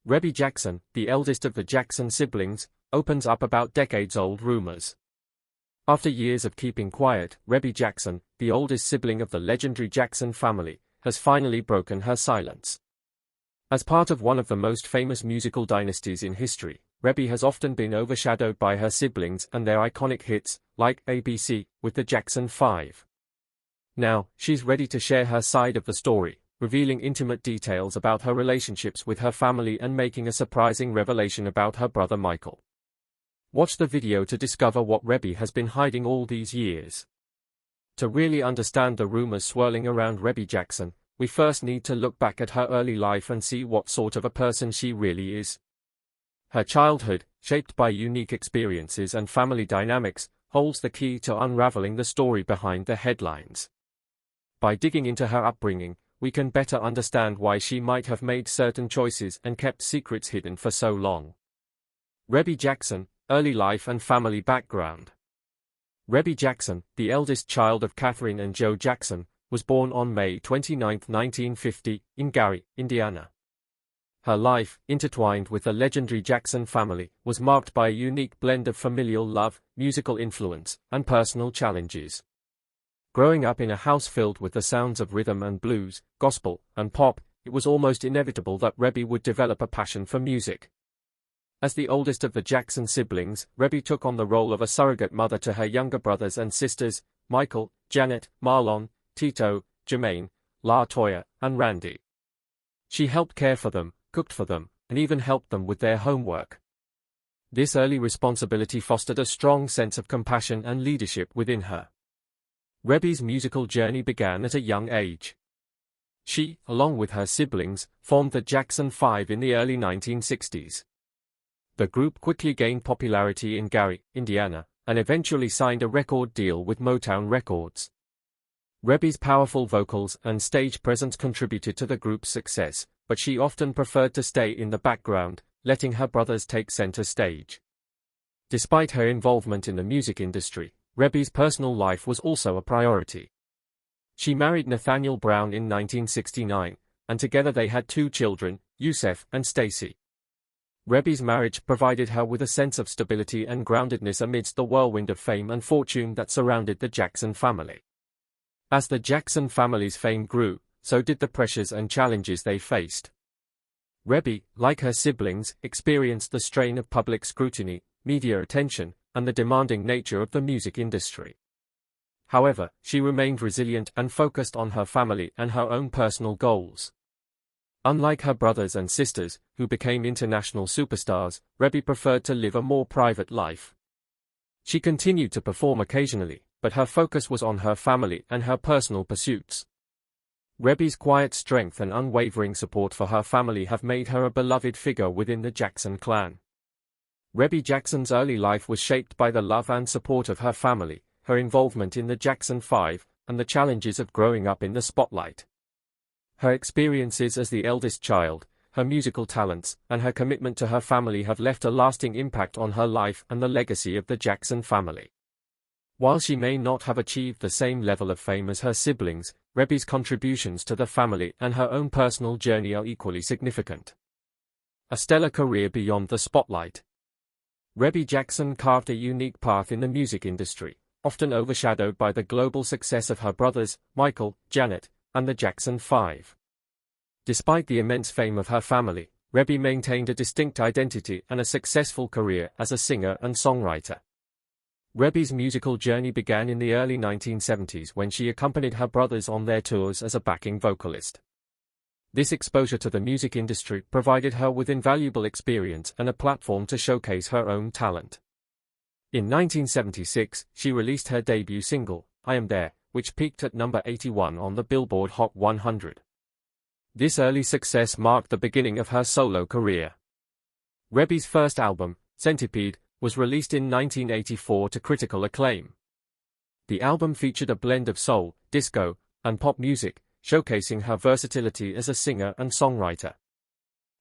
Rebbie Jackson, the eldest of the Jackson siblings, opens up about decades-old rumors. After years of keeping quiet, Rebbie Jackson, the oldest sibling of the legendary Jackson family, has finally broken her silence. As part of one of the most famous musical dynasties in history, Rebbie has often been overshadowed by her siblings and their iconic hits, like ABC, with the Jackson 5. Now, she's ready to share her side of the story, revealing intimate details about her relationships with her family and making a surprising revelation about her brother Michael. Watch the video to discover what Rebbie has been hiding all these years. To really understand the rumors swirling around Rebbie Jackson, we first need to look back at her early life and see what sort of a person she really is. Her childhood, shaped by unique experiences and family dynamics, holds the key to unraveling the story behind the headlines. By digging into her upbringing, we can better understand why she might have made certain choices and kept secrets hidden for so long. Rebbie Jackson, early life and family background. Rebbie Jackson, the eldest child of Catherine and Joe Jackson, was born on May 29, 1950, in Gary, Indiana. Her life, intertwined with the legendary Jackson family, was marked by a unique blend of familial love, musical influence, and personal challenges. Growing up in a house filled with the sounds of rhythm and blues, gospel, and pop, it was almost inevitable that Rebbie would develop a passion for music. As the oldest of the Jackson siblings, Rebbie took on the role of a surrogate mother to her younger brothers and sisters, Michael, Janet, Marlon, Tito, Jermaine, La Toya, and Randy. She helped care for them, cooked for them, and even helped them with their homework. This early responsibility fostered a strong sense of compassion and leadership within her. Rebbie's musical journey began at a young age. She, along with her siblings, formed the Jackson 5 in the early 1960s. The group quickly gained popularity in Gary, Indiana, and eventually signed a record deal with Motown Records. Rebbie's powerful vocals and stage presence contributed to the group's success, but she often preferred to stay in the background, letting her brothers take center stage. Despite her involvement in the music industry, Rebbie's personal life was also a priority. She married Nathaniel Brown in 1969, and together they had 2 children, Yusef and Stacy. Rebbie's marriage provided her with a sense of stability and groundedness amidst the whirlwind of fame and fortune that surrounded the Jackson family. As the Jackson family's fame grew, so did the pressures and challenges they faced. Rebbie, like her siblings, experienced the strain of public scrutiny, media attention, and the demanding nature of the music industry. However, she remained resilient and focused on her family and her own personal goals. Unlike her brothers and sisters, who became international superstars, Rebbie preferred to live a more private life. She continued to perform occasionally, but her focus was on her family and her personal pursuits. Rebbie's quiet strength and unwavering support for her family have made her a beloved figure within the Jackson clan. Rebbie Jackson's early life was shaped by the love and support of her family, her involvement in the Jackson 5, and the challenges of growing up in the spotlight. Her experiences as the eldest child, her musical talents, and her commitment to her family have left a lasting impact on her life and the legacy of the Jackson family. While she may not have achieved the same level of fame as her siblings, Rebbie's contributions to the family and her own personal journey are equally significant. A stellar career beyond the spotlight. Rebbie Jackson carved a unique path in the music industry, often overshadowed by the global success of her brothers, Michael, Janet, and the Jackson 5. Despite the immense fame of her family, Rebbie maintained a distinct identity and a successful career as a singer and songwriter. Rebbie's musical journey began in the early 1970s when she accompanied her brothers on their tours as a backing vocalist. This exposure to the music industry provided her with invaluable experience and a platform to showcase her own talent. In 1976, she released her debut single, I Am There, which peaked at number 81 on the Billboard Hot 100. This early success marked the beginning of her solo career. Rebbie's first album, Centipede, was released in 1984 to critical acclaim. The album featured a blend of soul, disco, and pop music, showcasing her versatility as a singer and songwriter.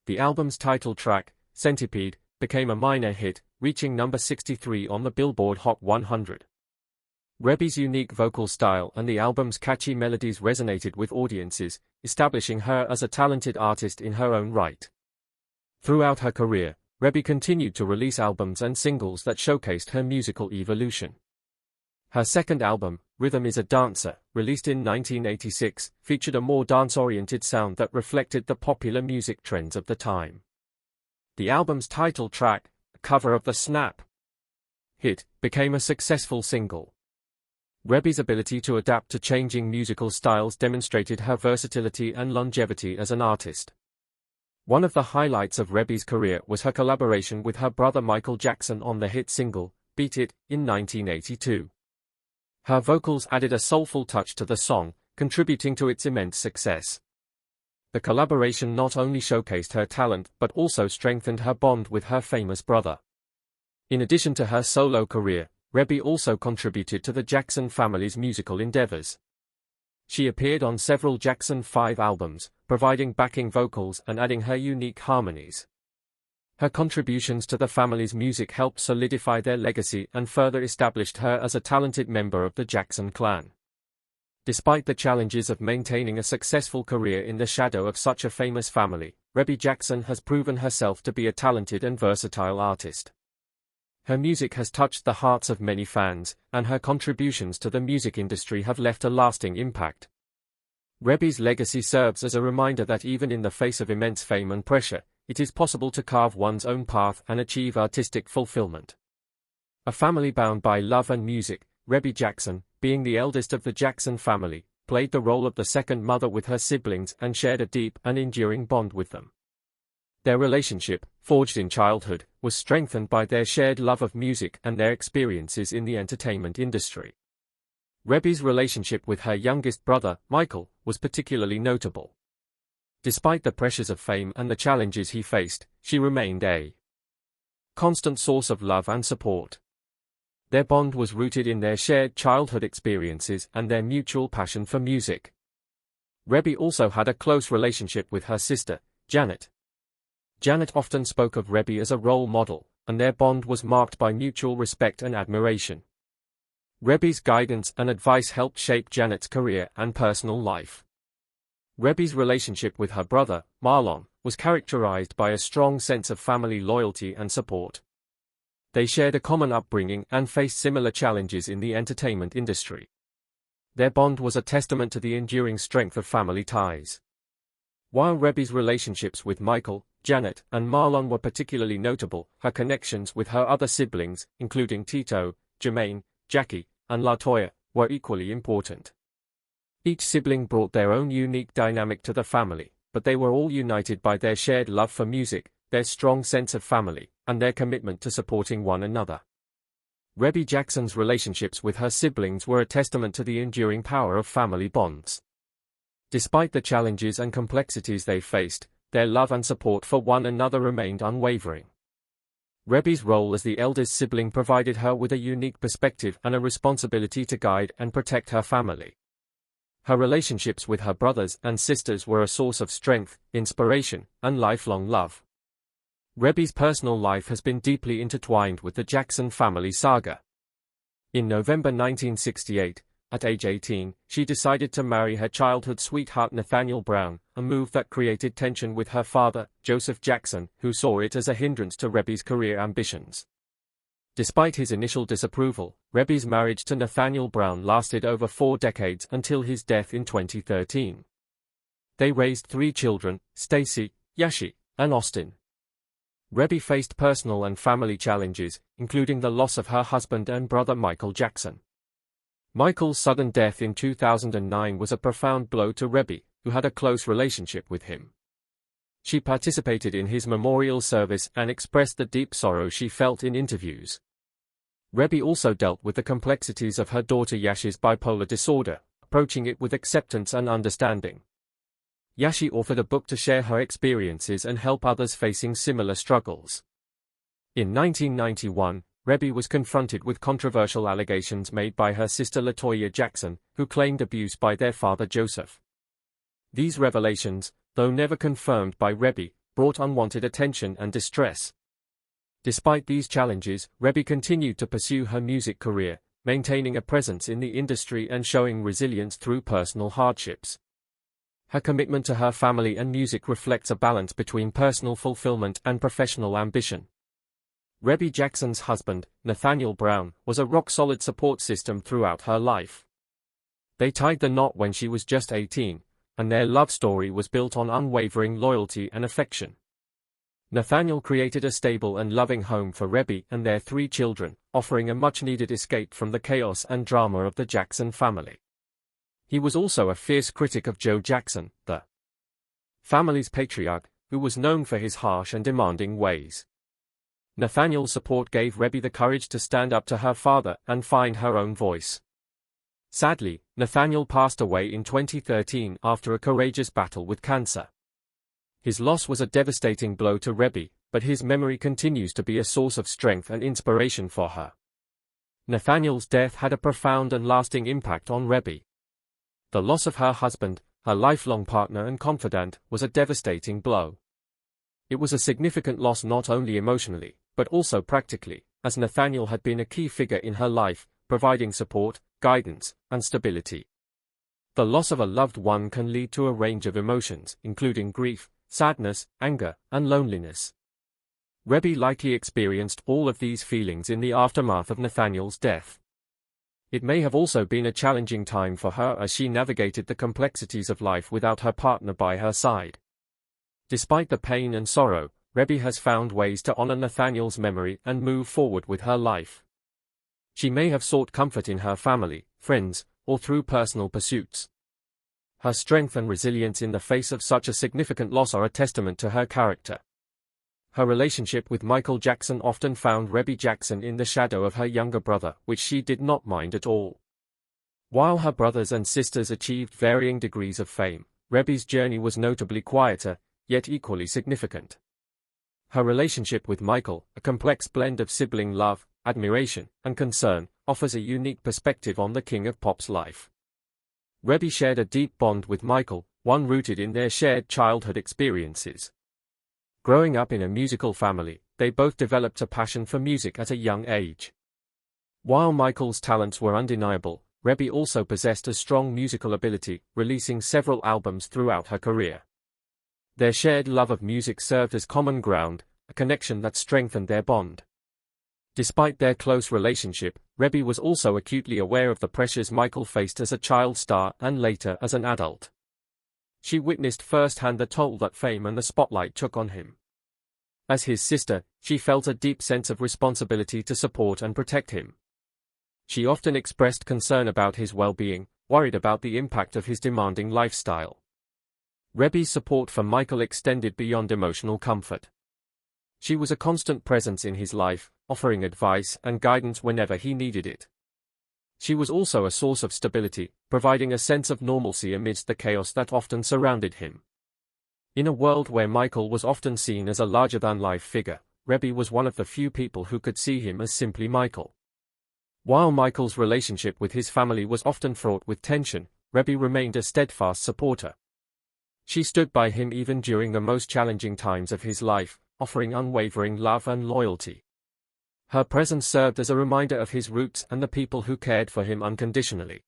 The album's title track, Centipede, became a minor hit, reaching number 63 on the Billboard Hot 100. Rebbie's unique vocal style and the album's catchy melodies resonated with audiences, establishing her as a talented artist in her own right. Throughout her career, Rebbie continued to release albums and singles that showcased her musical evolution. Her second album, Rhythm is a Dancer, released in 1986, featured a more dance-oriented sound that reflected the popular music trends of the time. The album's title track, a cover of the Snap hit, became a successful single. Rebbie's ability to adapt to changing musical styles demonstrated her versatility and longevity as an artist. One of the highlights of Rebbie's career was her collaboration with her brother Michael Jackson on the hit single, Beat It, in 1982. Her vocals added a soulful touch to the song, contributing to its immense success. The collaboration not only showcased her talent but also strengthened her bond with her famous brother. In addition to her solo career, Rebbie also contributed to the Jackson family's musical endeavors. She appeared on several Jackson 5 albums, providing backing vocals and adding her unique harmonies. Her contributions to the family's music helped solidify their legacy and further established her as a talented member of the Jackson clan. Despite the challenges of maintaining a successful career in the shadow of such a famous family, Rebbie Jackson has proven herself to be a talented and versatile artist. Her music has touched the hearts of many fans, and her contributions to the music industry have left a lasting impact. Rebbie's legacy serves as a reminder that even in the face of immense fame and pressure, it is possible to carve one's own path and achieve artistic fulfillment. A family bound by love and music, Rebbie Jackson, being the eldest of the Jackson family, played the role of the second mother with her siblings and shared a deep and enduring bond with them. Their relationship, forged in childhood, was strengthened by their shared love of music and their experiences in the entertainment industry. Rebbie's relationship with her youngest brother, Michael, was particularly notable. Despite the pressures of fame and the challenges he faced, she remained a constant source of love and support. Their bond was rooted in their shared childhood experiences and their mutual passion for music. Rebbie also had a close relationship with her sister, Janet. Janet often spoke of Rebbie as a role model, and their bond was marked by mutual respect and admiration. Rebbie's guidance and advice helped shape Janet's career and personal life. Rebbie's relationship with her brother, Marlon, was characterized by a strong sense of family loyalty and support. They shared a common upbringing and faced similar challenges in the entertainment industry. Their bond was a testament to the enduring strength of family ties. While Rebbie's relationships with Michael, Janet, and Marlon were particularly notable, her connections with her other siblings, including Tito, Jermaine, Jackie, and LaToya, were equally important. Each sibling brought their own unique dynamic to the family, but they were all united by their shared love for music, their strong sense of family, and their commitment to supporting one another. Rebbie Jackson's relationships with her siblings were a testament to the enduring power of family bonds. Despite the challenges and complexities they faced, their love and support for one another remained unwavering. Rebbie's role as the eldest sibling provided her with a unique perspective and a responsibility to guide and protect her family. Her relationships with her brothers and sisters were a source of strength, inspiration, and lifelong love. Rebbie's personal life has been deeply intertwined with the Jackson family saga. In November 1968, at age 18, she decided to marry her childhood sweetheart Nathaniel Brown, a move that created tension with her father, Joseph Jackson, who saw it as a hindrance to Rebbie's career ambitions. Despite his initial disapproval, Rebbie's marriage to Nathaniel Brown lasted over 4 decades until his death in 2013. They raised 3 children, Stacy, Yashi, and Austin. Rebbie faced personal and family challenges, including the loss of her husband and brother Michael Jackson. Michael's sudden death in 2009 was a profound blow to Rebbie, who had a close relationship with him. She participated in his memorial service and expressed the deep sorrow she felt in interviews. Rebbie also dealt with the complexities of her daughter Yashi's bipolar disorder, approaching it with acceptance and understanding. Yashi authored a book to share her experiences and help others facing similar struggles. In 1991, Rebbie was confronted with controversial allegations made by her sister LaToya Jackson, who claimed abuse by their father Joseph. These revelations, though never confirmed by Rebbie, brought unwanted attention and distress. Despite these challenges, Rebbie continued to pursue her music career, maintaining a presence in the industry and showing resilience through personal hardships. Her commitment to her family and music reflects a balance between personal fulfillment and professional ambition. Rebbie Jackson's husband, Nathaniel Brown, was a rock-solid support system throughout her life. They tied the knot when she was just 18, and their love story was built on unwavering loyalty and affection. Nathaniel created a stable and loving home for Rebbie and their 3 children, offering a much-needed escape from the chaos and drama of the Jackson family. He was also a fierce critic of Joe Jackson, the family's patriarch, who was known for his harsh and demanding ways. Nathaniel's support gave Rebbie the courage to stand up to her father and find her own voice. Sadly, Nathaniel passed away in 2013 after a courageous battle with cancer. His loss was a devastating blow to Rebbie, but his memory continues to be a source of strength and inspiration for her. Nathaniel's death had a profound and lasting impact on Rebbie. The loss of her husband, her lifelong partner and confidant, was a devastating blow. It was a significant loss not only emotionally, but also practically, as Nathaniel had been a key figure in her life, providing support, guidance, and stability. The loss of a loved one can lead to a range of emotions, including grief, sadness, anger, and loneliness. Rebbie likely experienced all of these feelings in the aftermath of Nathaniel's death. It may have also been a challenging time for her as she navigated the complexities of life without her partner by her side. Despite the pain and sorrow, Rebbie has found ways to honor Nathaniel's memory and move forward with her life. She may have sought comfort in her family, friends, or through personal pursuits. Her strength and resilience in the face of such a significant loss are a testament to her character. Her relationship with Michael Jackson often found Rebbie Jackson in the shadow of her younger brother, which she did not mind at all. While her brothers and sisters achieved varying degrees of fame, Rebbie's journey was notably quieter, yet equally significant. Her relationship with Michael, a complex blend of sibling love, admiration, and concern, offers a unique perspective on the king of pop's life. Rebbie shared a deep bond with Michael, one rooted in their shared childhood experiences. Growing up in a musical family, they both developed a passion for music at a young age. While Michael's talents were undeniable, Rebbie also possessed a strong musical ability, releasing several albums throughout her career. Their shared love of music served as common ground, a connection that strengthened their bond. Despite their close relationship, Rebbie was also acutely aware of the pressures Michael faced as a child star and later as an adult. She witnessed firsthand the toll that fame and the spotlight took on him. As his sister, she felt a deep sense of responsibility to support and protect him. She often expressed concern about his well-being, worried about the impact of his demanding lifestyle. Rebbie's support for Michael extended beyond emotional comfort. She was a constant presence in his life, offering advice and guidance whenever he needed it. She was also a source of stability, providing a sense of normalcy amidst the chaos that often surrounded him. In a world where Michael was often seen as a larger-than-life figure, Rebbie was one of the few people who could see him as simply Michael. While Michael's relationship with his family was often fraught with tension, Rebbie remained a steadfast supporter. She stood by him even during the most challenging times of his life, offering unwavering love and loyalty. Her presence served as a reminder of his roots and the people who cared for him unconditionally.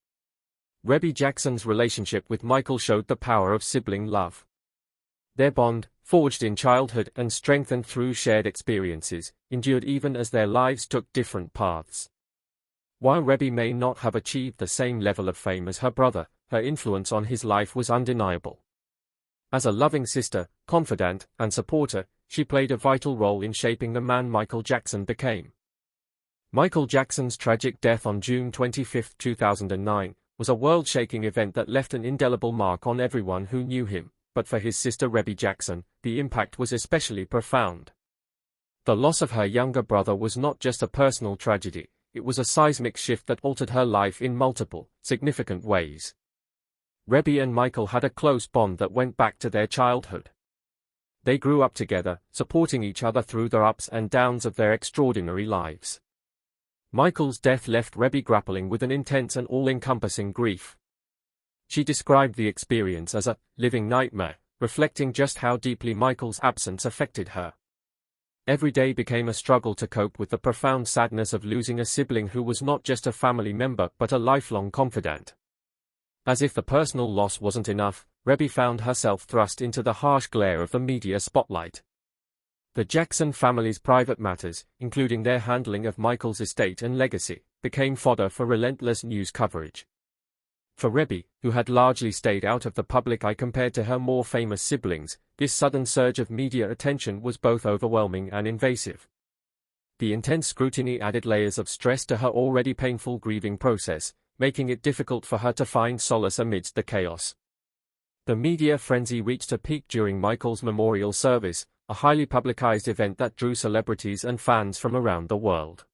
Rebbie Jackson's relationship with Michael showed the power of sibling love. Their bond, forged in childhood and strengthened through shared experiences, endured even as their lives took different paths. While Rebbie may not have achieved the same level of fame as her brother, her influence on his life was undeniable. As a loving sister, confidant, and supporter, she played a vital role in shaping the man Michael Jackson became. Michael Jackson's tragic death on June 25, 2009, was a world-shaking event that left an indelible mark on everyone who knew him, but for his sister Rebbie Jackson, the impact was especially profound. The loss of her younger brother was not just a personal tragedy, it was a seismic shift that altered her life in multiple, significant ways. Rebbie and Michael had a close bond that went back to their childhood. They grew up together, supporting each other through the ups and downs of their extraordinary lives. Michael's death left Rebbie grappling with an intense and all-encompassing grief. She described the experience as a living nightmare, reflecting just how deeply Michael's absence affected her. Every day became a struggle to cope with the profound sadness of losing a sibling who was not just a family member but a lifelong confidant. As if the personal loss wasn't enough, Rebbie found herself thrust into the harsh glare of the media spotlight. The Jackson family's private matters, including their handling of Michael's estate and legacy, became fodder for relentless news coverage. For Rebbie, who had largely stayed out of the public eye compared to her more famous siblings, this sudden surge of media attention was both overwhelming and invasive. The intense scrutiny added layers of stress to her already painful grieving process, making it difficult for her to find solace amidst the chaos. The media frenzy reached a peak during Michael's memorial service, a highly publicized event that drew celebrities and fans from around the world.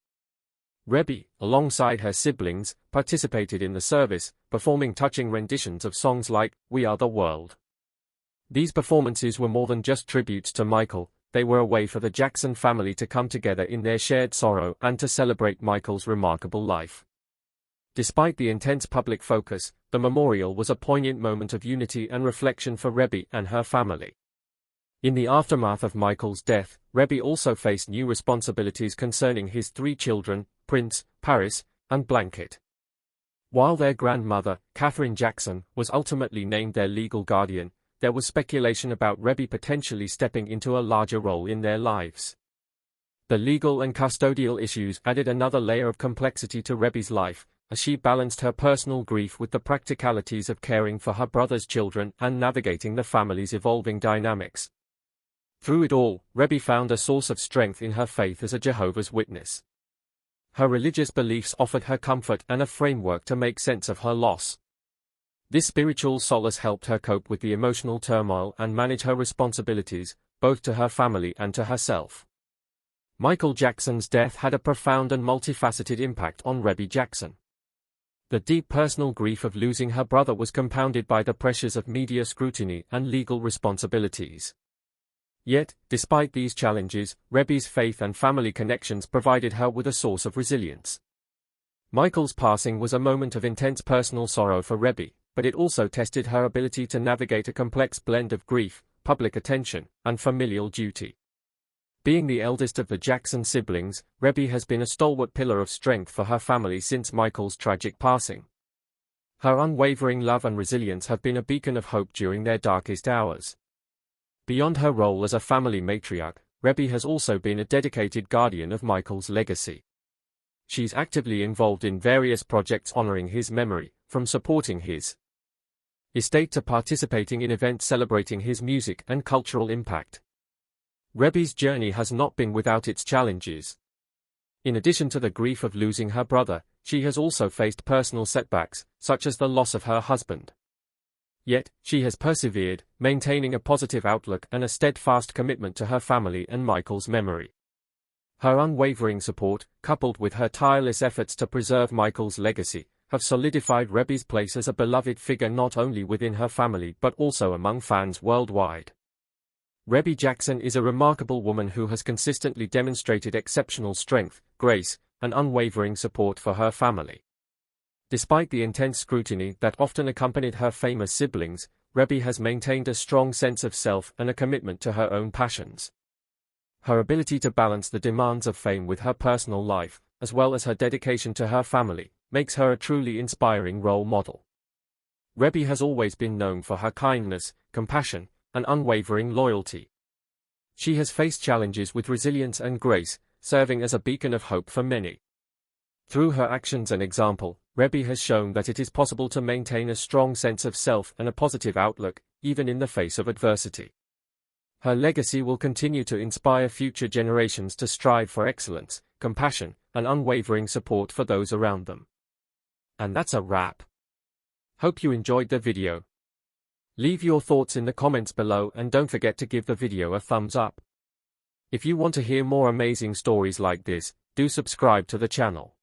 Rebbie, alongside her siblings, participated in the service, performing touching renditions of songs like "We Are the World." These performances were more than just tributes to Michael, they were a way for the Jackson family to come together in their shared sorrow and to celebrate Michael's remarkable life. Despite the intense public focus, the memorial was a poignant moment of unity and reflection for Rebbie and her family. In the aftermath of Michael's death, Rebbie also faced new responsibilities concerning his 3 children, Prince, Paris, and Blanket. While their grandmother, Catherine Jackson, was ultimately named their legal guardian, there was speculation about Rebbie potentially stepping into a larger role in their lives. The legal and custodial issues added another layer of complexity to Rebbie's life, as she balanced her personal grief with the practicalities of caring for her brother's children and navigating the family's evolving dynamics. Through it all, Rebbie found a source of strength in her faith as a Jehovah's Witness. Her religious beliefs offered her comfort and a framework to make sense of her loss. This spiritual solace helped her cope with the emotional turmoil and manage her responsibilities, both to her family and to herself. Michael Jackson's death had a profound and multifaceted impact on Rebbie Jackson. The deep personal grief of losing her brother was compounded by the pressures of media scrutiny and legal responsibilities. Yet, despite these challenges, Rebbie's faith and family connections provided her with a source of resilience. Michael's passing was a moment of intense personal sorrow for Rebbie, but it also tested her ability to navigate a complex blend of grief, public attention, and familial duty. Being the eldest of the Jackson siblings, Rebbie has been a stalwart pillar of strength for her family since Michael's tragic passing. Her unwavering love and resilience have been a beacon of hope during their darkest hours. Beyond her role as a family matriarch, Rebbie has also been a dedicated guardian of Michael's legacy. She's actively involved in various projects honoring his memory, from supporting his estate to participating in events celebrating his music and cultural impact. Rebbie's journey has not been without its challenges. In addition to the grief of losing her brother, she has also faced personal setbacks, such as the loss of her husband. Yet, she has persevered, maintaining a positive outlook and a steadfast commitment to her family and Michael's memory. Her unwavering support, coupled with her tireless efforts to preserve Michael's legacy, have solidified Rebbie's place as a beloved figure not only within her family but also among fans worldwide. Rebbie Jackson is a remarkable woman who has consistently demonstrated exceptional strength, grace, and unwavering support for her family. Despite the intense scrutiny that often accompanied her famous siblings, Rebbie has maintained a strong sense of self and a commitment to her own passions. Her ability to balance the demands of fame with her personal life, as well as her dedication to her family, makes her a truly inspiring role model. Rebbie has always been known for her kindness, compassion, and unwavering loyalty. She has faced challenges with resilience and grace, serving as a beacon of hope for many. Through her actions and example, Rebbie has shown that it is possible to maintain a strong sense of self and a positive outlook, even in the face of adversity. Her legacy will continue to inspire future generations to strive for excellence, compassion, and unwavering support for those around them. And that's a wrap. Hope you enjoyed the video. Leave your thoughts in the comments below and don't forget to give the video a thumbs up. If you want to hear more amazing stories like this, do subscribe to the channel.